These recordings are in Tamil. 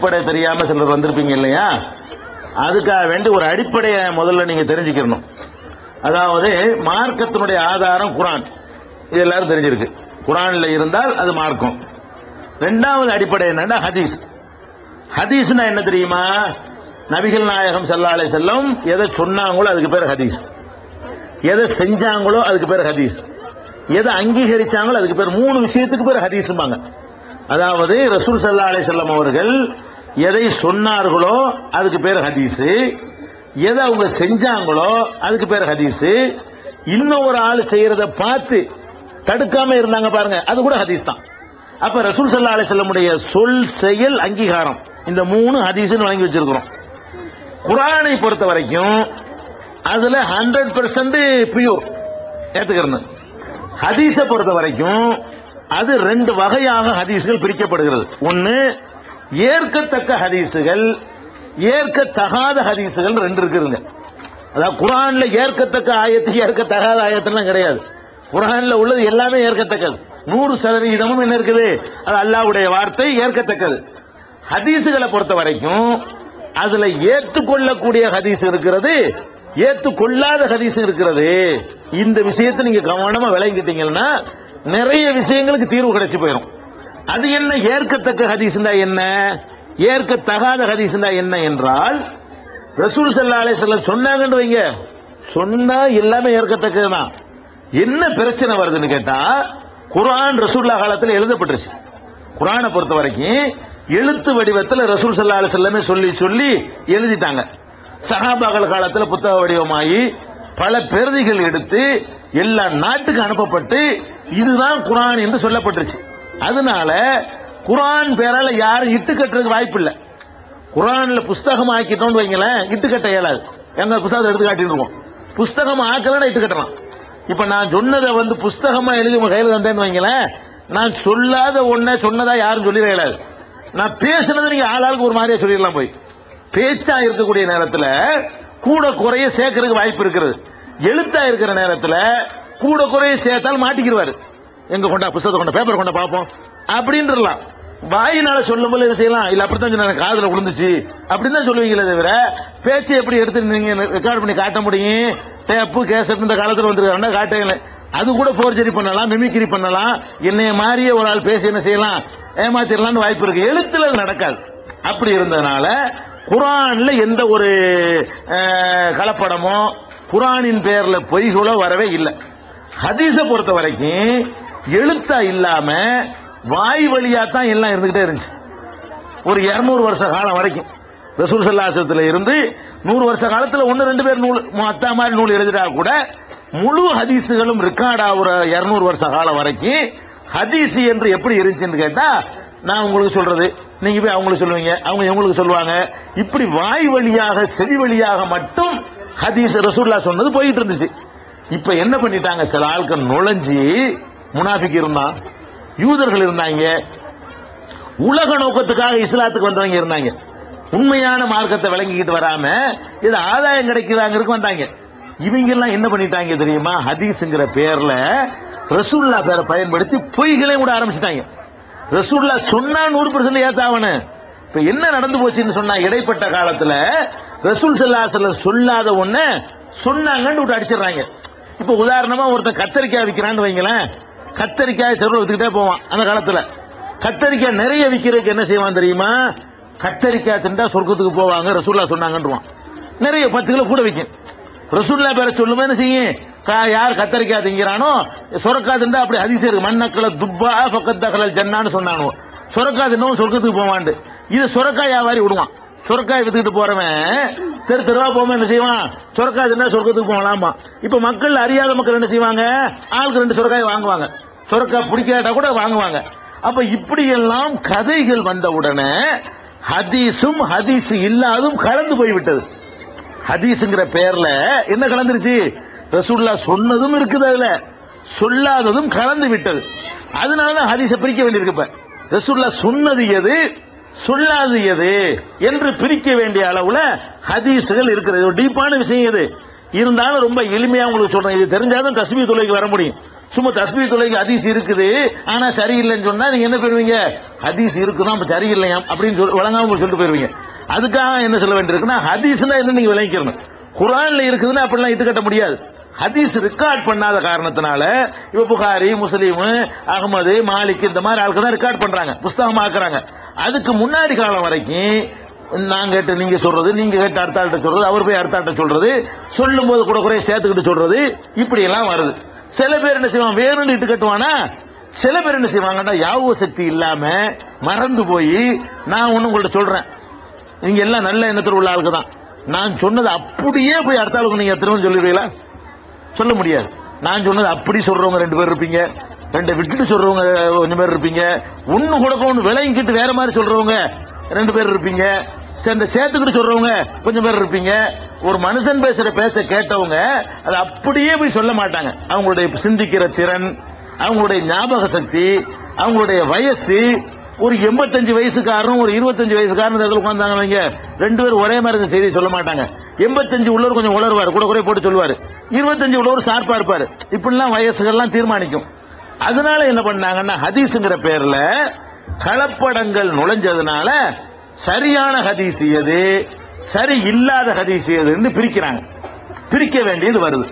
அடிப்படை தெரியாம சிலர் வந்திருப்பீங்க இல்லையா? அதுக்காக வேண்டி ஒரு அடிப்படையை முதல்ல நீங்க தெரிஞ்சுக்கணும். அதாவது மார்க்கத்தினுடைய ஆதாரம் குர்ஆன், இது எல்லாரும் தெரிஞ்சிருக்கு. குர்ஆன்ல இருந்தால் அது மார்க்கம். இரண்டாவது அடிப்படை என்னன்னா ஹதீஸ். ஹதீஸ்னா என்ன தெரியுமா? நபிகள் நாயகம் ஸல்லல்லாஹு அலைஹி வஸல்லம் எதை சொன்னாங்களோ அதுக்கு பேர் ஹதீஸ், எதை செஞ்சாங்களோ அதுக்கு பேர் ஹதீஸ், எதை அங்கீகரிச்சாங்களோ அதுக்கு பேர், மூணு விஷயத்துக்கு பேர் ஹதீஸ்பாங்க. அதாவது ரசூல் ஸல்லல்லாஹு அலைஹி வஸல்லம் அவர்கள் எதை சொன்னார்களோ அதுக்கு பேர் ஹதீஸ், எதை அவங்க செஞ்சாங்களோ அதுக்கு பேர் ஹதீஸ், இன்னொரு ஆள் செய்யறத பார்த்து தடுக்காம இருந்தாங்க பாருங்க, அது கூட ஹதீஸ் தான். அப்ப ரசூல் ஸல்லல்லாஹு அலைஹி வஸல்லமுடைய சொல் செயல் அங்கீகாரம், இந்த மூணு ஹதீஸ்னு வழங்கி வச்சிருக்கிறோம். குர்ஆனை பொறுத்த வரைக்கும் அதுல 100% பியூர் ஏத்துக்கிறேன். ஹதீஸை பொறுத்த வரைக்கும் அது ரெண்டு வகையாக ஹதீஸ்கள் பிரிக்கப்படுகிறது. ஒன்னு ஏற்கத்தக்க ஹதீசுகள், ஏற்கத்தகாத ஹதீசுகள் ரெண்டு இருக்குதுங்க. அதாவது குர்ஆன்ல ஏற்கத்தக்க ஆயத்து ஏற்கத்தகாத ஆயத்துலாம் கிடையாது. குர்ஆன்ல உள்ளது எல்லாமே ஏற்கத்தக்கது. 100% என்ன இருக்குது? அது அல்லாஹ்வுடைய வார்த்தை, ஏற்கத்தக்கது. ஹதீசுகளை பொறுத்த வரைக்கும் அதுல ஏற்றுக்கொள்ளக்கூடிய ஹதீஸ் இருக்கிறது, ஏற்றுக்கொள்ளாத ஹதீஸ் இருக்கிறது. இந்த விஷயத்தை நீங்க கவனமா விளங்கிட்டீங்கன்னா நிறைய விஷயங்களுக்கு தீர்வு கிடைச்சு போயிடும். அது என்ன ஏற்கத்தக்க ஹதீஸ்னா என்ன, ஏற்கத்தகாத ஹதீஸ்னா என்ன என்றால், ரசூல் ஸல்லல்லாஹு அலைஹி வஸல்லம் சொன்னாங்கன்னு வைங்க, சொன்னா எல்லாமே ஏற்கத்தக்கதுதான். என்ன பிரச்சனை வருதுன்னு கேட்டா, குர்ஆன் ரசூலுல்லாஹ் காலத்தில் எழுதப்பட்டுருச்சு. குர்ஆனை பொறுத்த வரைக்கும் எழுத்து வடிவத்தில் ரசூல் ஸல்லல்லாஹு அலைஹி வஸல்லம் சொல்லி சொல்லி எழுதிட்டாங்க. சஹாபாக்கள் காலத்தில் புத்தக வடிவமாகி பல பிரதிகள் எடுத்து எல்லா நாட்டுக்கு அனுப்பப்பட்டு இதுதான் குர்ஆன் என்று சொல்லப்பட்டுருச்சு. அதனால குர்ஆன் பேரால யாரும் இட்டுக்கட்டுறதுக்கு வாய்ப்பு இல்லை. குர்ஆன்ல புஸ்தகம் ஆக்கிட்டோம்னு வைங்களேன், இட்டுக்கட்ட இயலாது. எங்க புஸ்தகத்தை எடுத்து காட்டிட்டு இருக்கோம், புஸ்தகம் ஆக்கலன்னா இட்டுக்கட்டலாம். இப்ப நான் சொன்னதை புஸ்தகமா எழுதி உங்க கையில் தந்தேன்னு வைங்களேன், நான் சொல்லாத ஒன்ன சொன்னதா யாரும் சொல்லிட இயலாது. நான் பேசுனதை நீங்க ஆளாளுக்கு ஒரு மாதிரியா சொல்லிடலாம். போய் பேச்சா இருக்கக்கூடிய நேரத்தில் கூட குறைய சேர்க்கறதுக்கு வாய்ப்பு இருக்கிறது. எழுத்தா இருக்கிற நேரத்தில் கூட குறைய சேர்த்தால் மாட்டிக்கிடுவாரு. எங்க கொண்டா புத்தகத்தை கொண்ட, பேப்பர் கொண்ட பார்ப்போம் அப்படின்றலாம். வாயினால சொல்லும் போது என்ன செய்யலாம், இல்ல அப்படித்தான் சொன்ன, காதுல விழுந்துச்சு அப்படின்னு தான் சொல்லுவீங்களே தவிர பேச்சை எப்படி எடுத்து நீங்க ரெக்கார்ட் பண்ணி காட்ட முடியும்? டேப்பு கேசட் இந்த காலத்தில் வந்துருக்காங்க, காட்டல. அது கூட போர்ஜரி பண்ணலாம், மிமிக்ரி பண்ணலாம். என்னைய மாதிரியே ஒரு ஆள் பேசி என்ன செய்யலாம், ஏமாத்திரலாம்னு வாய்ப்பு இருக்கு. எழுத்துல அது நடக்காது. அப்படி இருந்ததுனால குர்ஆன்ல எந்த ஒரு கலப்படமோ குர்ஆனின் பேர்ல பொய்களோ வரவே இல்லை. ஹதீஸை பொறுத்த வரைக்கும் எழுத்தா இல்லாம வாய் வழியா தான் எல்லாம் இருந்துகிட்டே இருந்துச்சு. ஒரு 200 வருஷ காலம் வரைக்கும் ரசூல் ஸல்லல்லாஹு அலைஹி வஸல்லம் இருந்து 100 வருஷ காலத்துல 1-2 பேர் நூல் அத்தா மாதிரி நூல் எழுதிட்டா கூட முழு ஹதீஸுகளும் ரெக்கார்ட் ஆகுற 200 வருஷ காலம் வரைக்கும் ஹதீஸ் என்று எப்படி இருந்துச்சுன்னு கேட்டா, நான் உங்களுக்கு சொல்றது, நீங்க போய் அவங்களுக்கு சொல்லுவீங்க, அவங்க இவங்களுக்கு சொல்லுவாங்க. இப்படி வாய் வழியாக செவி வழியாக மட்டும் ஹதீஸ் ரசூலுல்லாஹ் சொன்னது போயிட்டு இருந்துச்சு. இப்ப என்ன பண்ணிட்டாங்க, சில ஆட்கள் நுழைஞ்சி, முனாஃபிக் இருந்தான், யூதர்கள் இருந்தாங்க, உலக நோக்கத்துக்காக இஸ்லாத்துக்கு வந்தவங்க இருந்தாங்க, உண்மையான மார்க்கத்தை விளங்கிக்கிட்டு வராம இது ஆதாயம் கிடைக்குதாங்கிறதுக்கு வந்தாங்க. இவங்க எல்லாம் என்ன பண்ணிட்டாங்க தெரியுமா, ஹதீஸ்ங்கிற பேர்ல ரசூலுல்லாஹ் பேரை பயன்படுத்தி பொய்களையும் கூட ஆரம்பிச்சுட்டாங்க. ரசூலுல்லாஹ் சொன்னா 100% ஏத்தாவனு. இப்ப என்ன நடந்து போச்சுன்னு சொன்னா, இடைப்பட்ட காலத்துல ரசூல் ஸல்லல்லாஹு அலைஹி வஸல்லம் சொல்லாத ஒண்ண சொன்னாங்கன்னு விட்டு அடிச்சிடறாங்க. இப்ப உதாரணமா ஒருத்தன் கத்தரிக்காய் விற்கிறான்னு வைங்களேன், கத்தரிக்காய் தெருவில் வித்துக்கிட்டே போவான். அந்த காலத்துல கத்தரிக்காய் நிறைய விற்கிறதுக்கு என்ன செய்வான் தெரியுமா, கத்தரிக்காய் திண்டா சொர்க்கத்துக்கு போவாங்க ரசூலுல்லாஹ் சொன்னாங்கன்றுவான். நிறைய 10 கிலோ கூட விற்கும். ரசூலுல்லாஹ் பேரை சொல்லுமே என்ன செய்யும், யார் கத்தரிக்காய் திங்கிறானோ சொரக்கா திண்டா அப்படி ஹதீஸ் இருக்கு, மன்னக்கள துப்பா ஃபக்கத் தகலல் ஜன்னான்னு சொன்னானோ, சொரக்கா தின்னவும் சொர்க்கத்துக்கு போவாண்டு. இது சொரக்காய் வியாபாரி விடுவான். சொரக்காய் வித்துக்கிட்டு போறவன் தெரு தெருவா போவோம் என்ன செய்வான், சொரக்காய் தின்னா சொர்க்கத்துக்கு போகலாமா. இப்ப மக்கள் அறியாத மக்கள் என்ன செய்வாங்க, ஆளுக்கு 2 சொரக்காய் வாங்குவாங்க, சொரக்காய் பிடிக்காட்டா கூட வாங்குவாங்க. அப்ப இப்படி எல்லாம் கதைகள் வந்த உடனே ஹதீஸும் ஹதீஸ் இல்லாதும் கலந்து போய்விட்டது. ஹதீஸ்ங்கிற பேர்ல என்ன கலந்துருச்சு, ரசூலுல்லாஹ் சொன்னதும் இருக்குது, அதுல சொல்லாததும் கலந்து விட்டது. அதனாலதான் ஹதீஸை பிரிக்க வேண்டியிருக்கு. இப்ப ரசூலுல்லாஹ் சொன்னது எது, சொல்லாது எது என்று பிரிக்க வேண்டிய அளவுல ஹதீஸ்கள் இருக்கிறது. ஒரு டீப்பான விஷயம் இது. இருந்தாலும் ரொம்ப எளிமையா உங்களுக்கு சொல்றேன், இது தெரிஞ்சாதான் தஸ்பீஹ் தொழுகைக்கு வர முடியும். சும்மா தஸ்பீஹ் தொழுகைக்கு ஹதீஸ் இருக்குது ஆனா சரியில்லைன்னு சொன்னா நீங்க என்ன பெறுவீங்க? ஹதீஸ் இருக்குதான் அப்ப சரியில்லையா அப்படின்னு வழங்காம சொல்லிட்டு போயிருவீங்க. அதுக்காக என்ன சொல்ல வேண்டியிருக்குன்னா ஹதீஸ்னா என்ன நீங்க விளங்கிக்கணும். குர்ஆன்ல இருக்குதுன்னா அப்படிலாம் இட்டுக்கட்ட முடியாது. ஹதீஸ் ரெக்கார்ட் பண்ணாத காரணத்தினால இப்ப புகாரி, முஸ்லீம், அகமது, மாலிக் இந்த மாதிரி ஆளுக்கு தான் ரெக்கார்ட் பண்றாங்க, புஸ்தகமா ஆக்குறாங்க. அதுக்கு முன்னாடி காலம் வரைக்கும் நான் கேட்டு நீங்க சொல்றது, நீங்க கேட்டு அடுத்த ஆள்கிட்ட சொல்றது, அவர் போய் அடுத்த ஆள்கிட்ட சொல்றது, சொல்லும் போது கூட குறைய சேர்த்துக்கிட்டு சொல்றது, இப்படி எல்லாம் வருது. சில பேர் என்ன செய்வாங்க, வேணும்னு இட்டு கட்டுவானா. சில பேர் என்ன செய்வாங்கன்னா ஞாபக சக்தி இல்லாம மறந்து போய் நான் ஒண்ணு உங்கள்ட்ட சொல்றேன், நீங்க எல்லாம் நல்ல எண்ணத்தில் உள்ள ஆளுக்கு தான், நான் சொன்னது அப்படியே போய் அடுத்த ஆளுக்கு நீங்க திரும்ப சொல்லுவீங்களா? சொல்ல முடியாது. நான் சொன்னது அப்படி சொல்றவங்க 2 பேர் இருப்பீங்க, 2 விட்டுட்டு சொல்றவங்க கொஞ்சம் பேர் இருப்பீங்க, ஒண்ணு கூட ஒண்ணு விலைங்கிட்டு வேற மாதிரி சொல்றவங்க 2 பேர் இருப்பீங்க, சேர்த்துக்கிட்டு சொல்றவங்க கொஞ்சம் பேர் இருப்பீங்க. ஒரு மனுஷன் பேசுற பேச கேட்டவங்க அது அப்படியே போய் சொல்ல மாட்டாங்க. அவங்களுடைய சிந்திக்கிற திறன், அவங்களுடைய ஞாபக சக்தி, அவங்களுடைய வயசு, ஒரு 85 வயசுக்காரரும் ஒரு 25 வயசுக்காரன் இடத்துல உட்கார்ந்தாங்க வைங்க, 2 பேரும் ஒரே மாதிரி இந்த செய்தியை சொல்ல மாட்டாங்க. 85 உள்ளவர் கொஞ்சம் உளருவாரு, கூட குறைய போட்டு சொல்லுவாரு, 25 உள்ளவர் ஷார்ப்பா இருப்பாரு. இப்படிலாம் வயசுகள்லாம் தீர்மானிக்கும். அதனால என்ன பண்ணாங்கன்னா ஹதீஸ்ங்கிற பேர்ல கலப்படங்கள் நுழைஞ்சதுனால சரியான ஹதீஸ் எது, சரி இல்லாத ஹதீஸ் எதுன்னு பிரிக்கிறாங்க. பிரிக்க வேண்டியது வருது.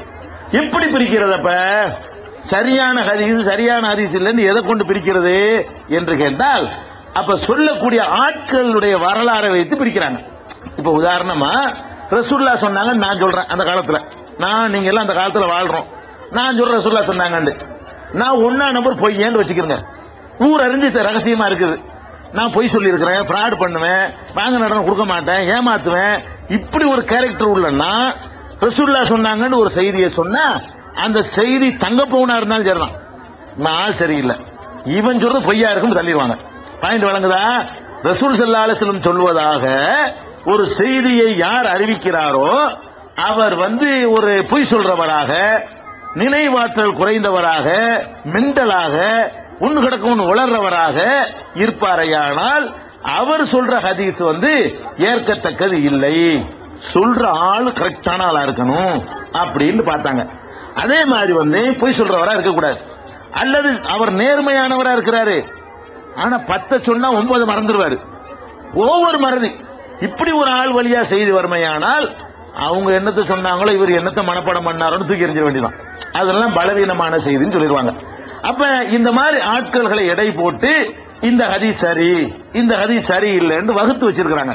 எப்படி பிரிக்கிறது? அப்ப சரியான ஹதீஸ் சரியான ஹதீஸ் இல்லைன்னு எதை கொண்டு பிரிக்கிறது என்று கேட்டால், அப்ப சொல்லக்கூடிய ஆட்களுடைய வரலாறை வைத்து பிரிக்கிறாங்க. இப்ப உதாரணமா ரசூலுல்லாஹ் சொன்னாங்க, நான் சொல்றேன் அந்த காலத்துல, நீங்க எல்லாம் அந்த காலத்துல வாழ்றோம், நான் சொல்ற ரசூலுல்லாஹ் சொன்னாங்க, நான் 1ஆம் நம்பர் பொய்யேன்னு வச்சுக்கிறேங்க. ஊர் அறிஞ்சு ரகசியமா இருக்குது, நான் பொய் சொல்லி இருக்கிறேன், ஃப்ராட் பண்ணுவேன், வாங்க நடனம் கொடுக்க மாட்டேன், ஏமாத்துவேன், இப்படி ஒரு கேரக்டர் உள்ளன்னா ரசூலுல்லாஹ் சொன்னாங்கன்னு ஒரு செய்தியை சொன்னா அந்த செய்தி தங்க பவுனா இருந்தாலும் சரிதான், நான் சரியில்லை, இவன் சொல்றது பொய்யா இருக்கும் தள்ளிடுவாங்க. பாயிண்ட் வழங்குதா? ரசூல் ஸல்லல்லாஹு அலைஹி வஸல்லம் சொல்வதாக ஒரு செய்தியை யார் அறிவிக்கிறாரோ அவர் ஒரு பொய் சொல்றவராக, நினைவாற்றல் குறைந்தவராக, மெண்டலாக, ஒன்னு கிடக்க ஒன்னு உளர்றவராக இருப்பாரையானால் அவர் சொல்ற ஹதீஸ் ஏற்கத்தக்கது இல்லை. சொல்ற ஆளு கரெக்டான ஆளா இருக்கணும் அப்படின்னு பார்த்தாங்க. அதே மாதிரி பொய் சொல்றவரா இருக்கக்கூடாது. அல்லது அவர் நேர்மையானவரா இருக்கிறாரு, ஆனா 10 சொன்னா 9 மறந்துடுவாரு, ஒவ்வொரு மறதி. இப்படி ஒரு ஆள் வழியா செய்தி வறுமையானால் அவங்க என்னத்தை சொன்னாங்களோ இவர் என்னத்தை மனப்பாடம் பண்ணாரோன்னு தூக்கி எறிஞ்சிட வேண்டியதான். அதெல்லாம் பலவீனமான செய்தின்னு சொல்லிடுவாங்க. அப்ப இந்த மாதிரி ஆட்கள்களை எடை போட்டு இந்த ஹதீஸ் சரி, இந்த ஹதீஸ் சரி இல்லைன்னு வகுத்து வச்சிருக்கிறாங்க.